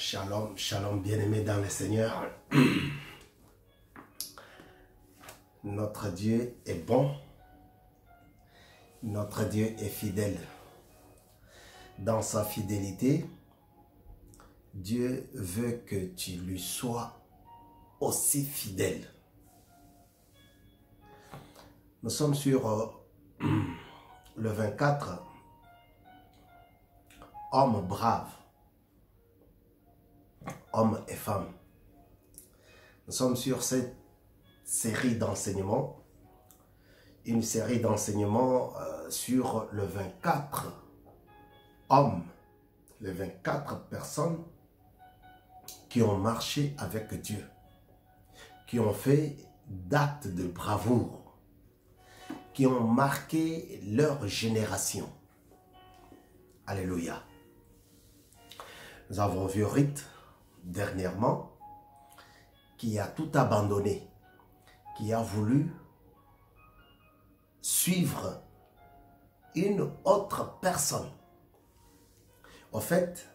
Shalom, shalom, bien-aimés dans le Seigneur. Notre Dieu est bon. Notre Dieu est fidèle. Dans sa fidélité, Dieu veut que tu lui sois aussi fidèle. Nous sommes sur le 24, hommes braves, hommes et femmes. Nous sommes sur cette série d'enseignements, une série d'enseignements sur le 24 hommes, les 24 personnes qui ont marché avec Dieu, qui ont fait d'actes de bravoure, qui ont marqué leur génération. Alléluia. Nous avons vu Ruth dernièrement, qui a tout abandonné, qui a voulu suivre une autre personne. En fait,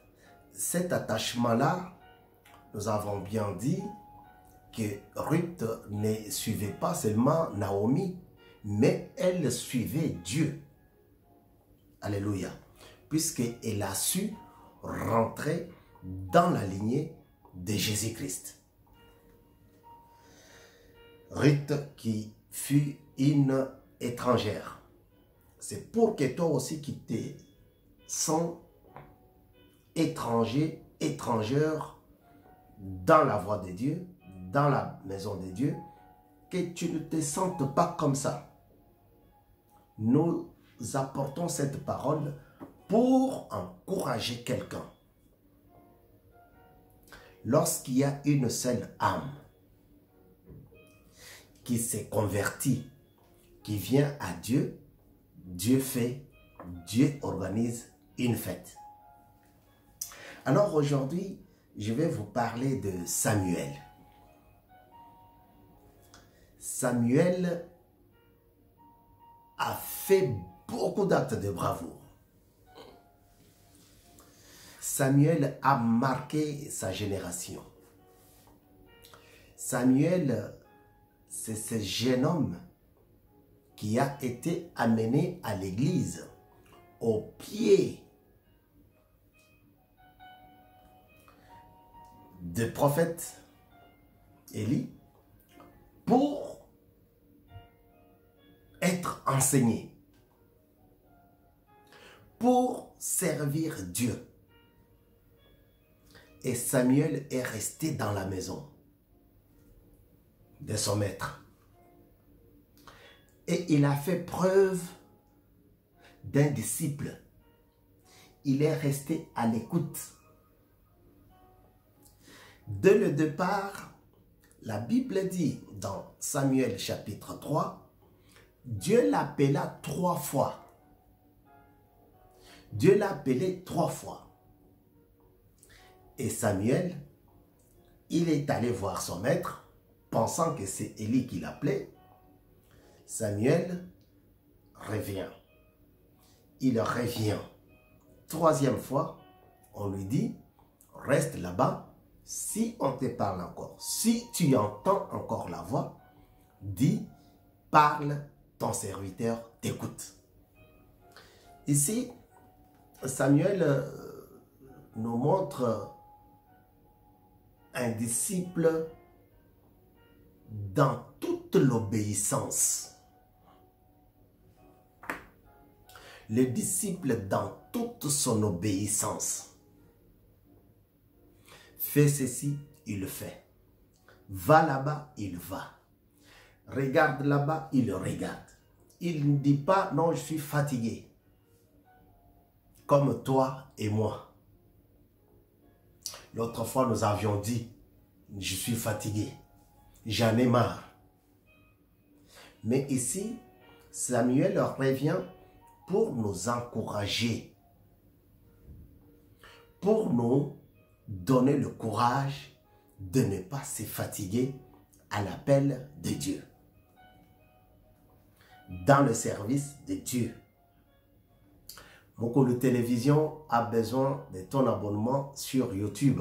cet attachement-là, nous avons bien dit que Ruth ne suivait pas seulement Naomi, mais elle suivait Dieu. Alléluia. Puisqu'elle a su rentrer dans la lignée de Jésus-Christ. Ruth qui fut une étrangère. C'est pour que toi aussi qui te sens étranger, étrangère dans la voie de Dieu, dans la maison de Dieu, que tu ne te sentes pas comme ça. Nous apportons cette parole pour encourager quelqu'un. Lorsqu'il y a une seule âme qui s'est convertie, qui vient à Dieu, Dieu organise une fête. Alors aujourd'hui, je vais vous parler de Samuel. Samuel a fait beaucoup d'actes de bravoure. Samuel a marqué sa génération. Samuel, c'est ce jeune homme qui a été amené à l'église au pied du prophète Élie pour être enseigné, pour servir Dieu. Et Samuel est resté dans la maison de son maître. Et il a fait preuve d'un disciple. Il est resté à l'écoute. Dès le départ, la Bible dit dans Samuel chapitre 3, Dieu l'appela 3 fois. Dieu l'a appelé 3 fois. Et Samuel, il est allé voir son maître, pensant que c'est Élie qui l'appelait. Samuel revient. Il revient. 3e fois, on lui dit, reste là-bas. Si on te parle encore, si tu entends encore la voix, dis, parle, ton serviteur t'écoute. Ici, Samuel nous montre un disciple dans toute l'obéissance. Le disciple dans toute son obéissance. Fais ceci, il le fait. Va là-bas, il va. Regarde là-bas, il regarde. Il ne dit pas, non, je suis fatigué. Comme toi et moi. L'autre fois, nous avions dit, je suis fatigué. J'en ai marre. Mais ici, Samuel revient pour nous encourager. Pour nous donner le courage de ne pas se fatiguer à l'appel de Dieu. Dans le service de Dieu. Beaucoup de télévision a besoin de ton abonnement sur YouTube.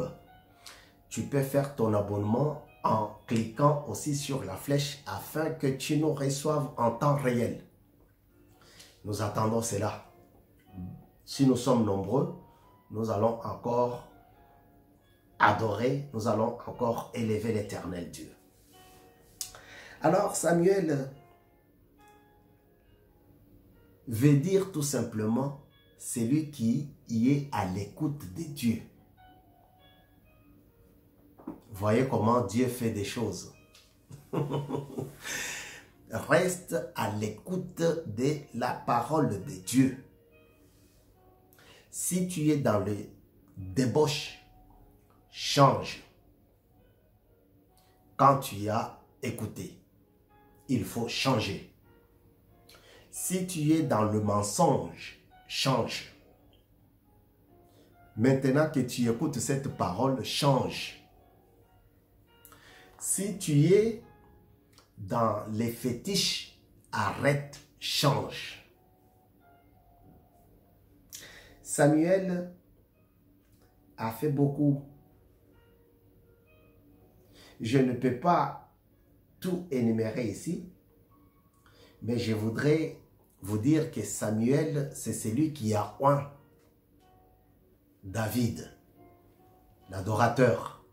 tu peux faire ton abonnement en cliquant aussi sur la flèche afin que tu nous reçoives en temps réel. Nous attendons cela. Si nous sommes nombreux, nous allons encore adorer, nous allons encore élever l'Éternel Dieu. Alors Samuel veut dire tout simplement celui qui y est à l'écoute de Dieu. Voyez comment Dieu fait des choses. Reste à l'écoute de la parole de Dieu. Si tu es dans le débauche, change. Quand tu as écouté, il faut changer. Si tu es dans le mensonge, change. Maintenant que tu écoutes cette parole, change. Si tu es dans les fétiches, arrête, change. Samuel a fait beaucoup. Je ne peux pas tout énumérer ici, mais je voudrais vous dire que Samuel, c'est celui qui a oint David, l'adorateur.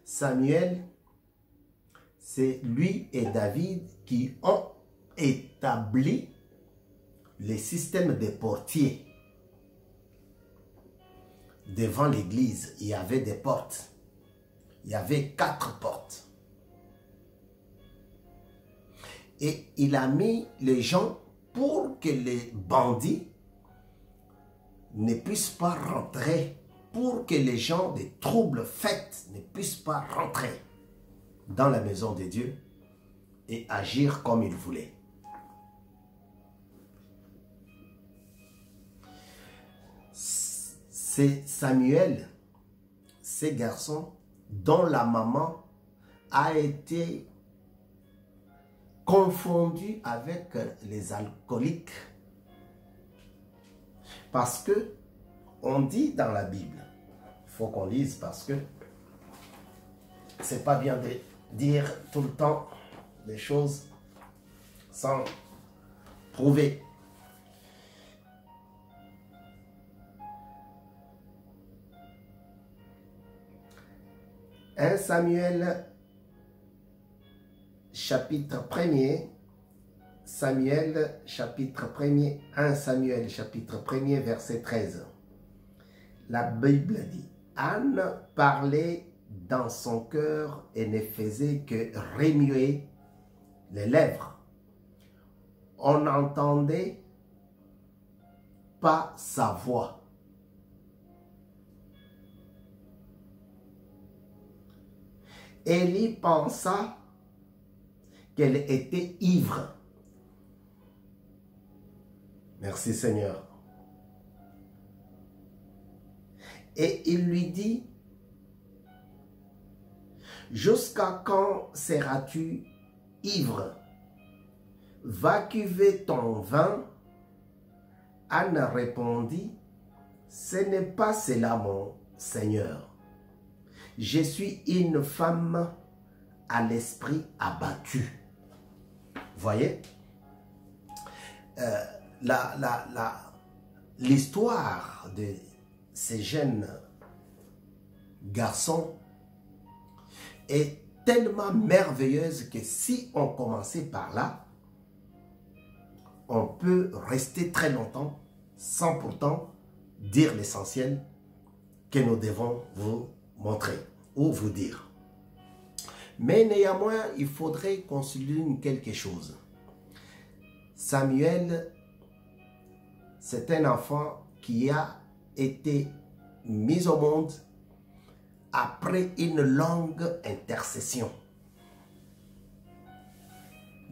Samuel, c'est lui et David qui ont établi le système des portiers. Devant l'église, il y avait des portes. Il y avait 4 portes. Et il a mis les gens pour que les bandits ne puissent pas rentrer, pour que les gens des troubles faits ne puissent pas rentrer dans la maison de Dieu et agir comme ils voulaient. C'est Samuel, ces garçons dont la maman a été confondue avec les alcooliques. Parce que on dit dans la Bible, il faut qu'on lise parce que c'est pas bien de dire tout le temps des choses sans prouver. « 1 Samuel, chapitre 1er, Samuel, chapitre 1er, 1 Samuel, chapitre 1er, verset 13. La Bible dit, « Anne parlait dans son cœur et ne faisait que remuer les lèvres. On n'entendait pas sa voix. Élie pensa qu'elle était ivre. » Merci Seigneur. Et il lui dit, « Jusqu'à quand seras-tu ivre? Va cuver ton vin. » Anne répondit, « Ce n'est pas cela, mon Seigneur. Je suis une femme à l'esprit abattu. » Voyez, l'histoire de ces jeunes garçons est tellement merveilleuse que si on commençait par là, on peut rester très longtemps sans pourtant dire l'essentiel que nous devons vous montrer ou vous dire. Mais néanmoins, il faudrait qu'on souligne quelque chose. Samuel, c'est un enfant qui a été mis au monde après une longue intercession.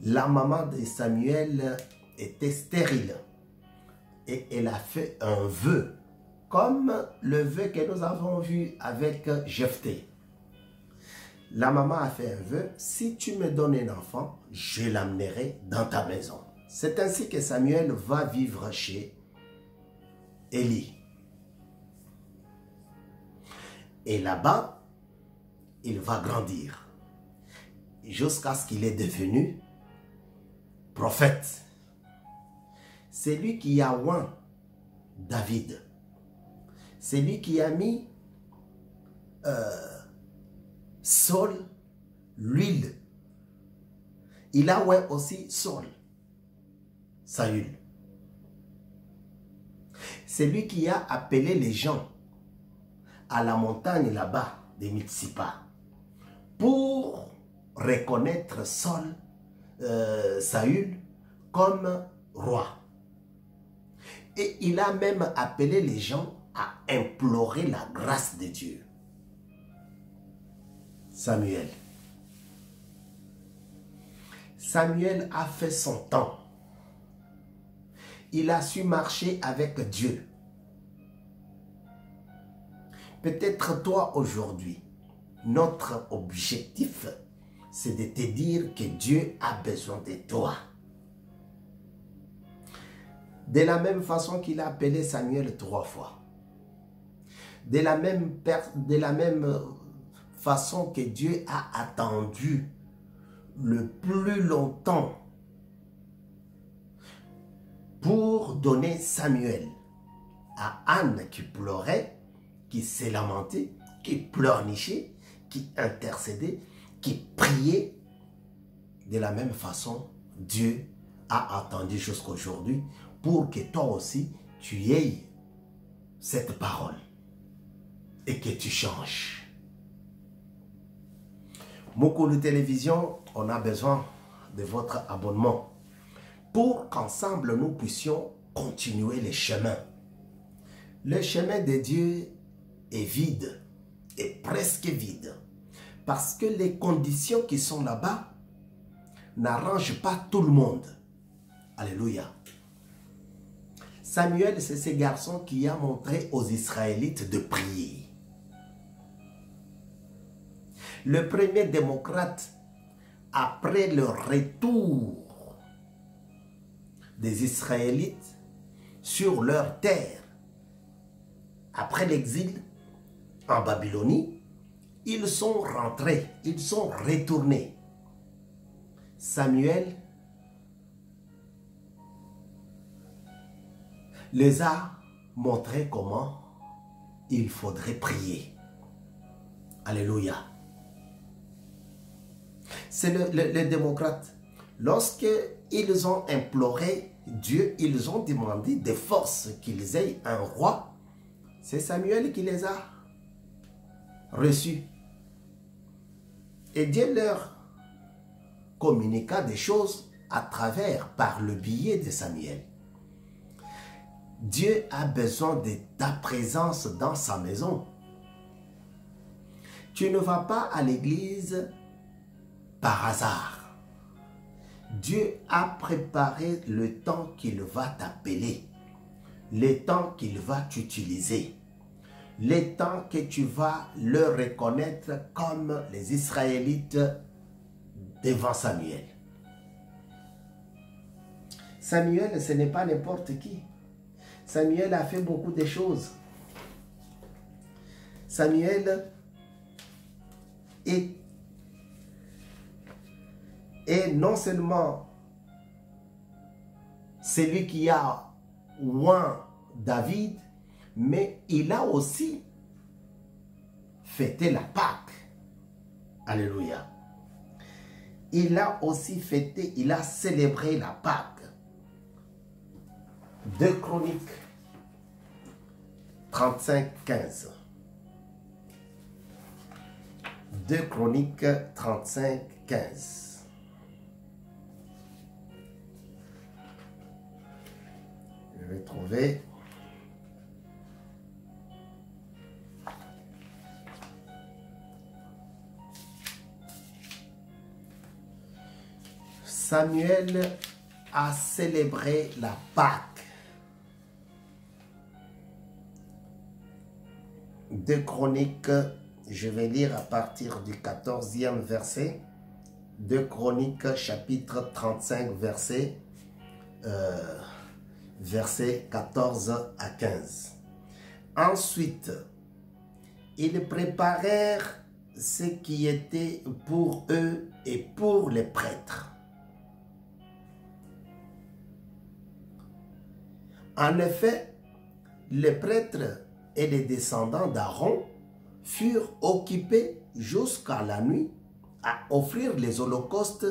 La maman de Samuel était stérile et elle a fait un vœu, comme le vœu que nous avons vu avec Jephthé. La maman a fait un vœu, si tu me donnes un enfant, je l'amènerai dans ta maison. C'est ainsi que Samuel va vivre chez Élie. Et là-bas, il va grandir jusqu'à ce qu'il est devenu prophète. C'est lui qui a oint David. C'est lui qui a mis Saul l'huile. Il a oint aussi Saul, Saül. C'est lui qui a appelé les gens à la montagne là-bas de Mitzipah pour reconnaître Saul, Saül comme roi. Et il a même appelé les gens à implorer la grâce de Dieu. Samuel. Samuel a fait son temps. Il a su marcher avec Dieu. Peut-être toi aujourd'hui, notre objectif, c'est de te dire que Dieu a besoin de toi. De la même façon qu'il a appelé Samuel 3 fois. De la même façon que Dieu a attendu le plus longtemps pour donner Samuel à Anne qui pleurait, qui s'est lamentée, qui pleurnichait, qui intercédait, qui priait. De la même façon, Dieu a attendu jusqu'à aujourd'hui pour que toi aussi, tu aies cette parole et que tu changes. Mukulu Télévision, on a besoin de votre abonnement pour qu'ensemble nous puissions continuer les chemins. Le chemin de Dieu est vide, est presque vide, parce que les conditions qui sont là-bas n'arrangent pas tout le monde. Alléluia. Samuel, c'est ce garçon qui a montré aux Israélites de prier. Le premier démocrate, après le retour des Israélites sur leur terre, après l'exil en Babylonie, ils sont rentrés, ils sont retournés. Samuel les a montré comment il faudrait prier. Alléluia. C'est le démocrate. Lorsqu'ils ont imploré Dieu, ils ont demandé de force qu'ils aient un roi. C'est Samuel qui les a reçus. Et Dieu leur communiqua des choses à travers, par le biais de Samuel. Dieu a besoin de ta présence dans sa maison. Tu ne vas pas à l'église par hasard. Dieu a préparé le temps qu'il va t'appeler, le temps qu'il va t'utiliser, le temps que tu vas le reconnaître comme les Israélites devant Samuel. Samuel, ce n'est pas n'importe qui. Samuel a fait beaucoup de choses. Samuel est non seulement celui qui a oint David, mais il a aussi fêté la Pâque. Alléluia. Il a aussi fêté, il a célébré la Pâque. 2 Chroniques 35, 15. 2 Chroniques 35, 15. Je vais trouver. Samuel a célébré la Pâque. 2 Chroniques, je vais lire à partir du 14e verset. 2 Chroniques, chapitre 35, verset 14 à 15. Ensuite, ils préparèrent ce qui était pour eux et pour les prêtres. En effet, les prêtres et les descendants d'Aaron furent occupés jusqu'à la nuit à offrir les holocaustes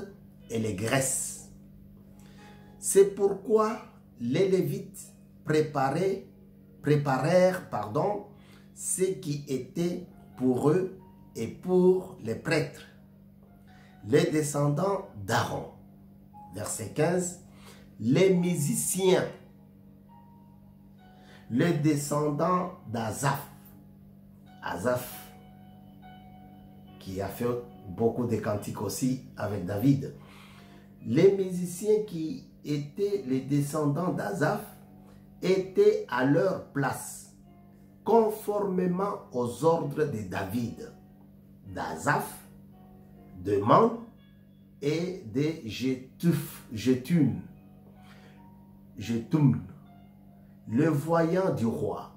et les graisses. C'est pourquoi les Lévites préparèrent ce qui était pour eux et pour les prêtres, les descendants d'Aaron. Verset 15, les musiciens, les descendants d'Azaph. Azaph, qui a fait beaucoup de cantiques aussi avec David. Les musiciens qui étaient les descendants d'Azaph étaient à leur place, conformément aux ordres de David, d'Azaph, de Man et de Jétun, le voyant du roi,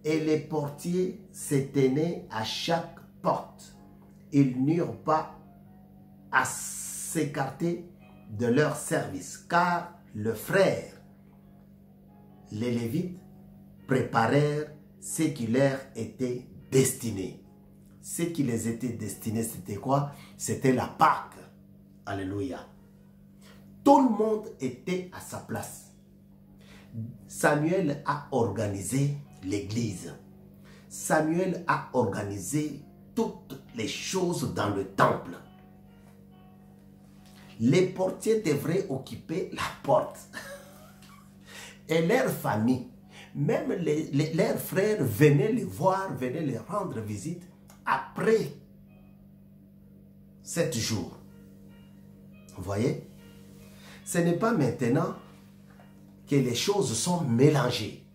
et les portiers se tenaient à chaque porte. Ils n'eurent pas à s'écarter de leur service, car le frère, les Lévites, préparèrent ce qui leur était destiné. Ce qui les était destiné, c'était quoi? C'était la Pâque. Alléluia. Tout le monde était à sa place. Samuel a organisé l'église. Samuel a organisé toutes les choses dans le temple. Les portiers devraient occuper la porte. Et leur famille, même leurs frères venaient les voir, venaient les rendre visite après 7 jours. Vous voyez? Ce n'est pas maintenant que les choses sont mélangées.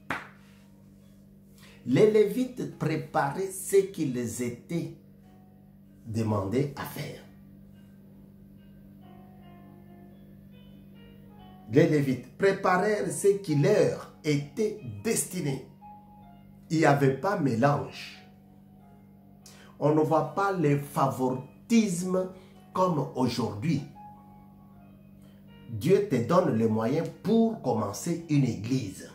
Les Lévites préparaient ce qui les était demandé à faire. Les Lévites préparèrent ce qui leur était destiné. Il n'y avait pas mélange. On ne voit pas le favoritisme comme aujourd'hui. Dieu te donne les moyens pour commencer une église.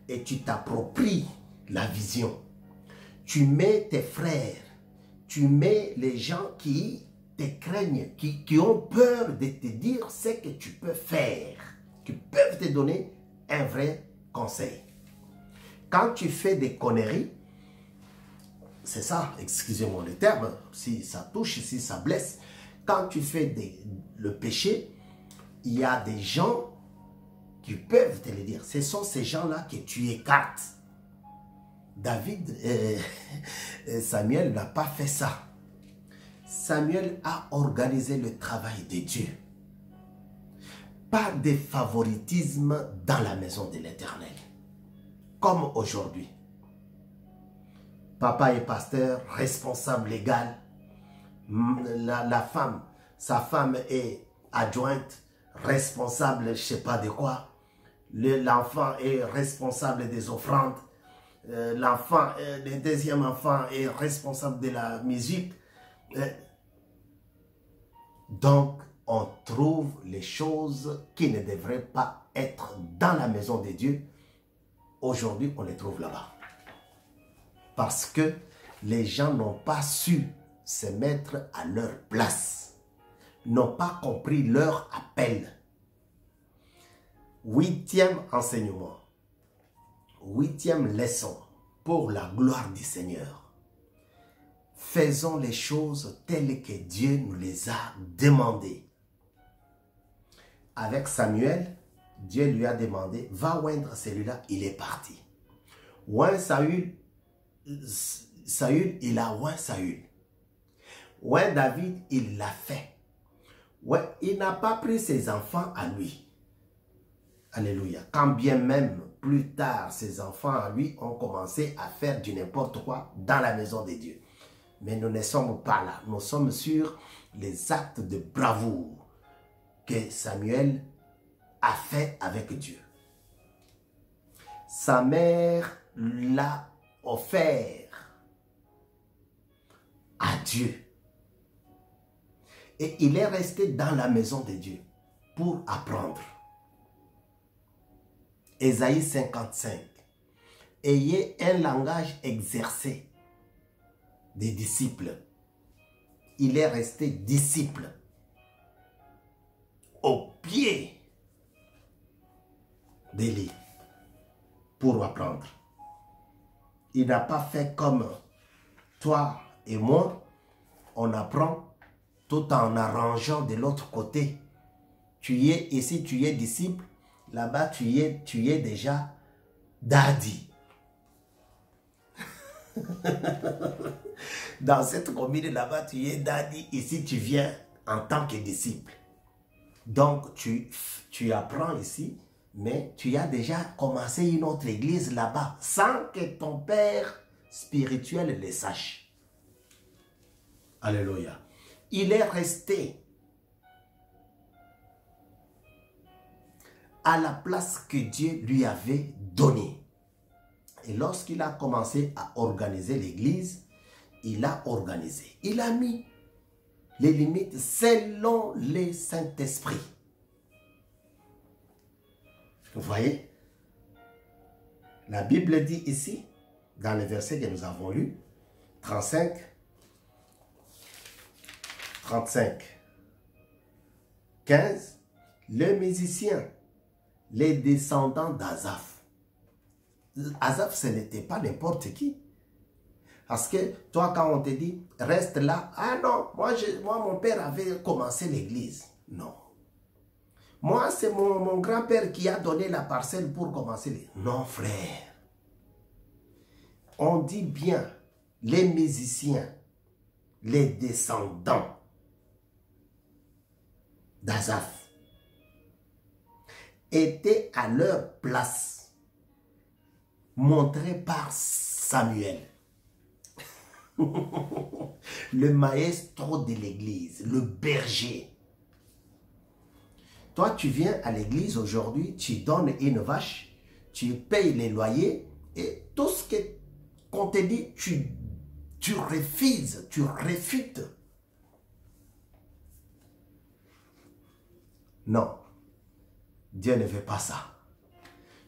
Et tu t'appropries la vision. Tu mets tes frères, tu mets les gens qui te craignent, qui ont peur de te dire ce que tu peux faire, qui peuvent te donner un vrai conseil. Quand tu fais des conneries, c'est ça, excusez-moi le terme, si ça touche, si ça blesse, quand tu fais le péché, il y a des gens qui peuvent te le dire. Ce sont ces gens-là que tu écartes. David, Samuel n'a pas fait ça. Samuel a organisé le travail de Dieu. Pas de favoritisme dans la maison de l'Éternel. Comme aujourd'hui. Papa est pasteur, responsable légal. La femme, sa femme est adjointe, responsable, je ne sais pas de quoi. L'enfant est responsable des offrandes. Le deuxième enfant est responsable de la musique. Donc, on trouve les choses qui ne devraient pas être dans la maison de Dieu. Aujourd'hui, on les trouve là-bas. Parce que les gens n'ont pas su se mettre à leur place. N'ont pas compris leur appel. 8e enseignement. 8e leçon pour la gloire du Seigneur. Faisons les choses telles que Dieu nous les a demandées. Avec Samuel, Dieu lui a demandé, va oindre celui-là, il est parti. Oint Saül, il a oint Saül. Oint David, il l'a fait. Ouais, il n'a pas pris ses enfants à lui. Alléluia. Quand bien même, plus tard, ses enfants à lui ont commencé à faire du n'importe quoi dans la maison de Dieu. Mais nous ne sommes pas là. Nous sommes sur les actes de bravoure que Samuel a fait avec Dieu. Sa mère l'a offert à Dieu. Et il est resté dans la maison de Dieu pour apprendre. Ésaïe 55. Ayez un langage exercé des disciples. Il est resté disciple au pied d'Élie pour apprendre. Il n'a pas fait comme toi et moi, on apprend tout en arrangeant de l'autre côté. Tu y es ici, tu es disciple, là-bas tu y es déjà daddy. Dans cette commune là-bas, tu es daddy, ici tu viens en tant que disciple. Donc tu apprends ici, mais tu as déjà commencé une autre église là-bas, sans que ton père spirituel le sache. Alléluia. Il est resté à la place que Dieu lui avait donnée. Et lorsqu'il a commencé à organiser l'église, il a organisé. Il a mis les limites selon le Saint-Esprit. Vous voyez? La Bible dit ici, dans le verset que nous avons lu, 35, 15, les musiciens, les descendants d'Azaph. Azaph, ce n'était pas n'importe qui. Parce que toi, quand on te dit, reste là, ah non, moi mon père avait commencé l'église. Non. Moi, c'est mon grand-père qui a donné la parcelle pour commencer l'église. Non, frère. On dit bien, les musiciens, les descendants d'Azaph étaient à leur place, montrés par Samuel. Le maestro de l'église, le berger. Toi, tu viens à l'église aujourd'hui, tu donnes une vache, tu payes les loyers et tout ce qu'on te dit, tu refuses, tu réfutes. Non, Dieu ne veut pas ça.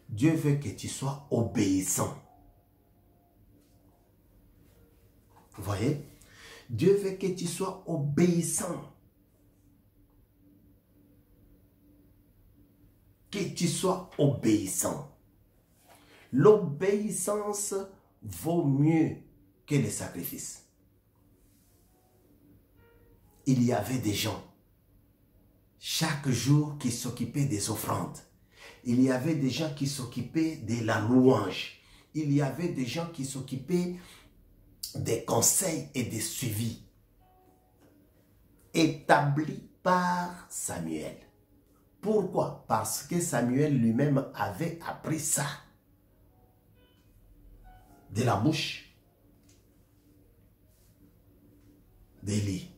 Dieu veut que tu sois obéissant. Vous voyez? Dieu veut que tu sois obéissant. Que tu sois obéissant. L'obéissance vaut mieux que les sacrifices. Il y avait des gens, chaque jour, qui s'occupaient des offrandes. Il y avait des gens qui s'occupaient de la louange. Il y avait des gens qui s'occupaient des conseils et des suivis établis par Samuel. Pourquoi? Parce que Samuel lui-même avait appris ça de la bouche d'Élie.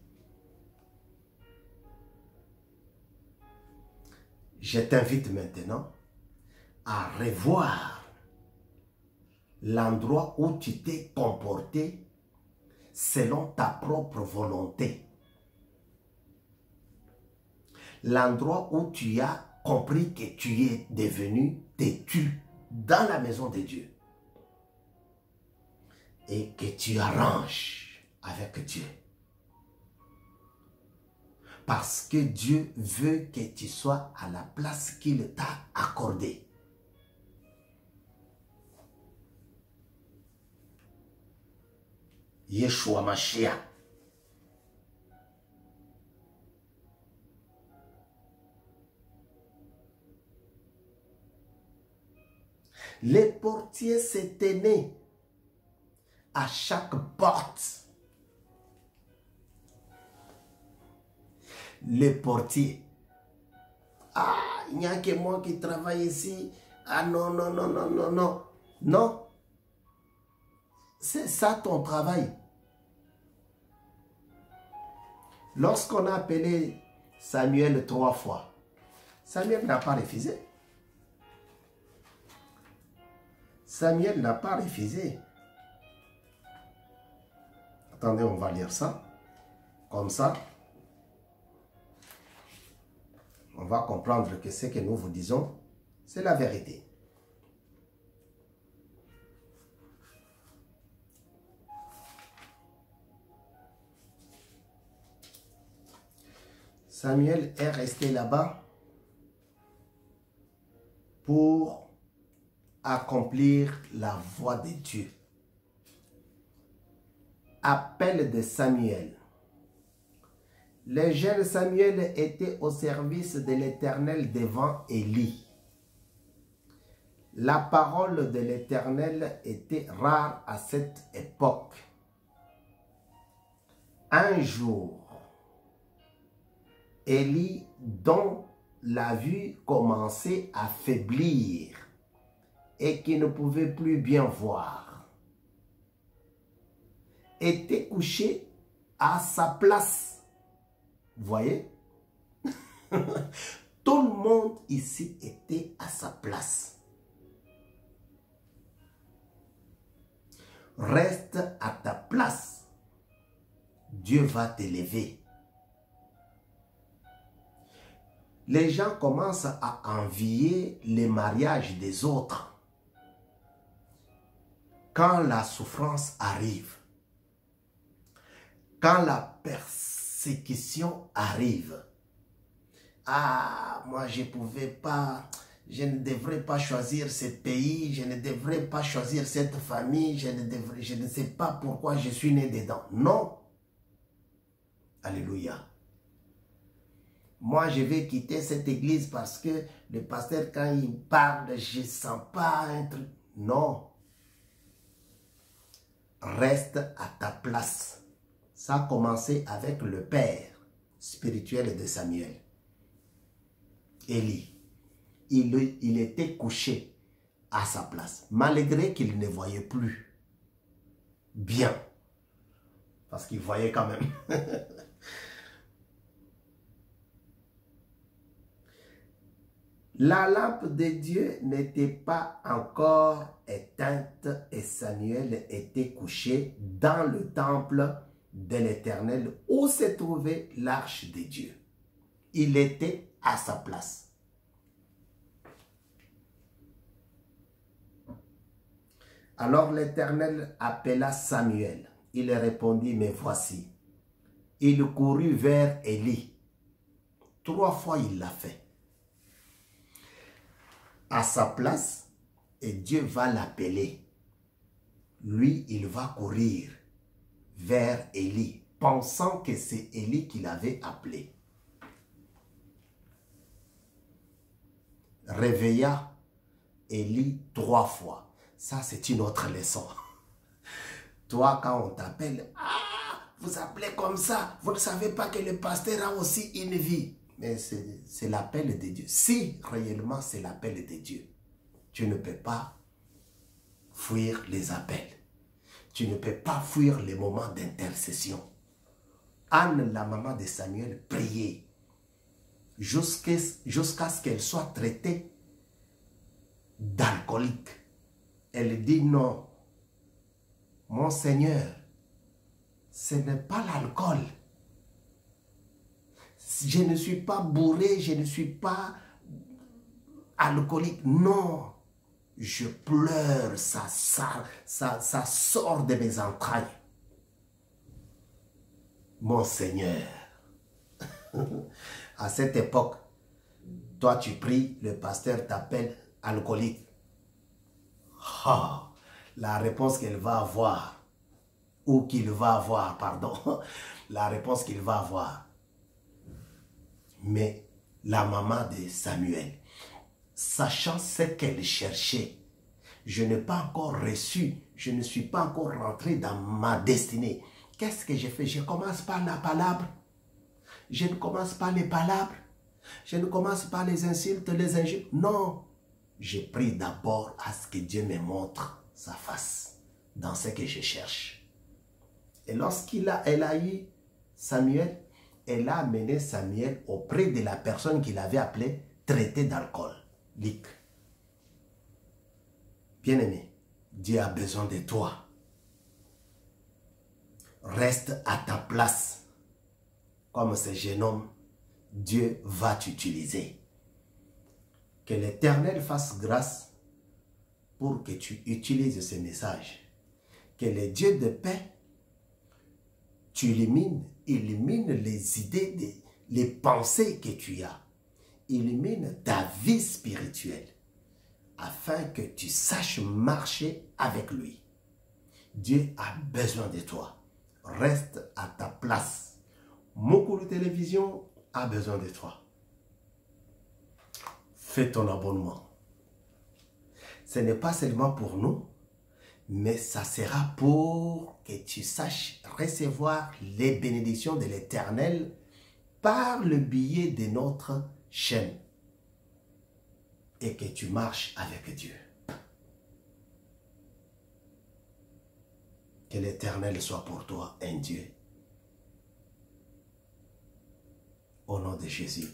Je t'invite maintenant à revoir l'endroit où tu t'es comporté selon ta propre volonté. L'endroit où tu as compris que tu es devenu têtu dans la maison de Dieu. Et que tu arranges avec Dieu. Parce que Dieu veut que tu sois à la place qu'il t'a accordée. Yeshua Mashiach. Les portiers se tenaient à chaque porte. Les portiers. Ah, il n'y a que moi qui travaille ici. Ah non, non, non, non, non, non. Non. C'est ça ton travail. Lorsqu'on a appelé Samuel 3 fois, Samuel n'a pas refusé. Samuel n'a pas refusé. Attendez, on va lire ça. Comme ça, on va comprendre que ce que nous vous disons, c'est la vérité. Samuel est resté là-bas pour accomplir la voie de Dieu. Appel de Samuel. Le jeune Samuel était au service de l'Éternel devant Élie. La parole de l'Éternel était rare à cette époque. Un jour, Élie, dont la vue commençait à faiblir et qui ne pouvait plus bien voir, était couché à sa place. Vous voyez? Tout le monde ici était à sa place. Reste à ta place. Dieu va t'élever. Les gens commencent à envier les mariages des autres. Quand la souffrance arrive, quand la persécution arrive, ah, moi je ne pouvais pas, je ne devrais pas choisir ce pays, je ne devrais pas choisir cette famille, je ne sais pas pourquoi je suis né dedans. Non. Alléluia. Moi, je vais quitter cette église parce que le pasteur, quand il parle, je ne sens pas un truc. Non. Reste à ta place. Ça a commencé avec le père spirituel de Samuel, Élie. Il était couché à sa place, malgré qu'il ne voyait plus bien. Parce qu'il voyait quand même. La lampe de Dieu n'était pas encore éteinte et Samuel était couché dans le temple de l'Éternel où se trouvait l'arche de Dieu. Il était à sa place. Alors l'Éternel appela Samuel. Il répondit, mais voici. Il courut vers Élie. 3 fois il l'a fait. À sa place, et Dieu va l'appeler. Lui, il va courir vers Élie, pensant que c'est Élie qui l'avait appelé. Réveilla Élie 3 fois. Ça, c'est une autre leçon. Toi, quand on t'appelle, ah, vous appelez comme ça, vous ne savez pas que le pasteur a aussi une vie. Mais c'est l'appel de Dieu. Si réellement c'est l'appel de Dieu, tu ne peux pas fuir les appels. Tu ne peux pas fuir les moments d'intercession. Anne, la maman de Samuel, priait jusqu'à ce qu'elle soit traitée d'alcoolique. Elle dit non, mon Seigneur, ce n'est pas l'alcool. Je ne suis pas bourré, je ne suis pas alcoolique. Non, je pleure, ça sort de mes entrailles. Mon Seigneur. À cette époque, toi tu pries, le pasteur t'appelle alcoolique. Oh, la réponse qu'elle va avoir, ou qu'il va avoir, pardon, la réponse qu'il va avoir. Mais la maman de Samuel, sachant ce qu'elle cherchait, je n'ai pas encore reçu, je ne suis pas encore rentré dans ma destinée. Qu'est-ce que j'ai fait? Je commence par la palabre. Je ne commence pas les palabres. Je ne commence pas les insultes, les injures. Non. Je prie d'abord à ce que Dieu me montre sa face dans ce que je cherche. Et lorsqu'elle a eu Samuel, elle a amené Samuel auprès de la personne qu'il avait appelée traité d'alcoolique. Bien-aimé, Dieu a besoin de toi. Reste à ta place. comme ce jeune homme, Dieu va t'utiliser. Que l'Éternel fasse grâce pour que tu utilises ce message. Que le Dieu de paix, tu illumine les idées, les pensées que tu as. Illumine ta vie spirituelle afin que tu saches marcher avec lui. Dieu a besoin de toi. Reste à ta place. Mukulu Télévision a besoin de toi. Fais ton abonnement. Ce n'est pas seulement pour nous, mais ça sera pour que tu saches recevoir les bénédictions de l'Éternel par le biais de notre chaîne et que tu marches avec Dieu. Que l'Éternel soit pour toi un Dieu. Au nom de Jésus,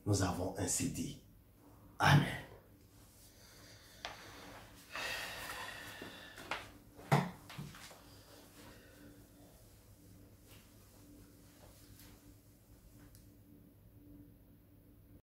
nous avons ainsi dit. Amen.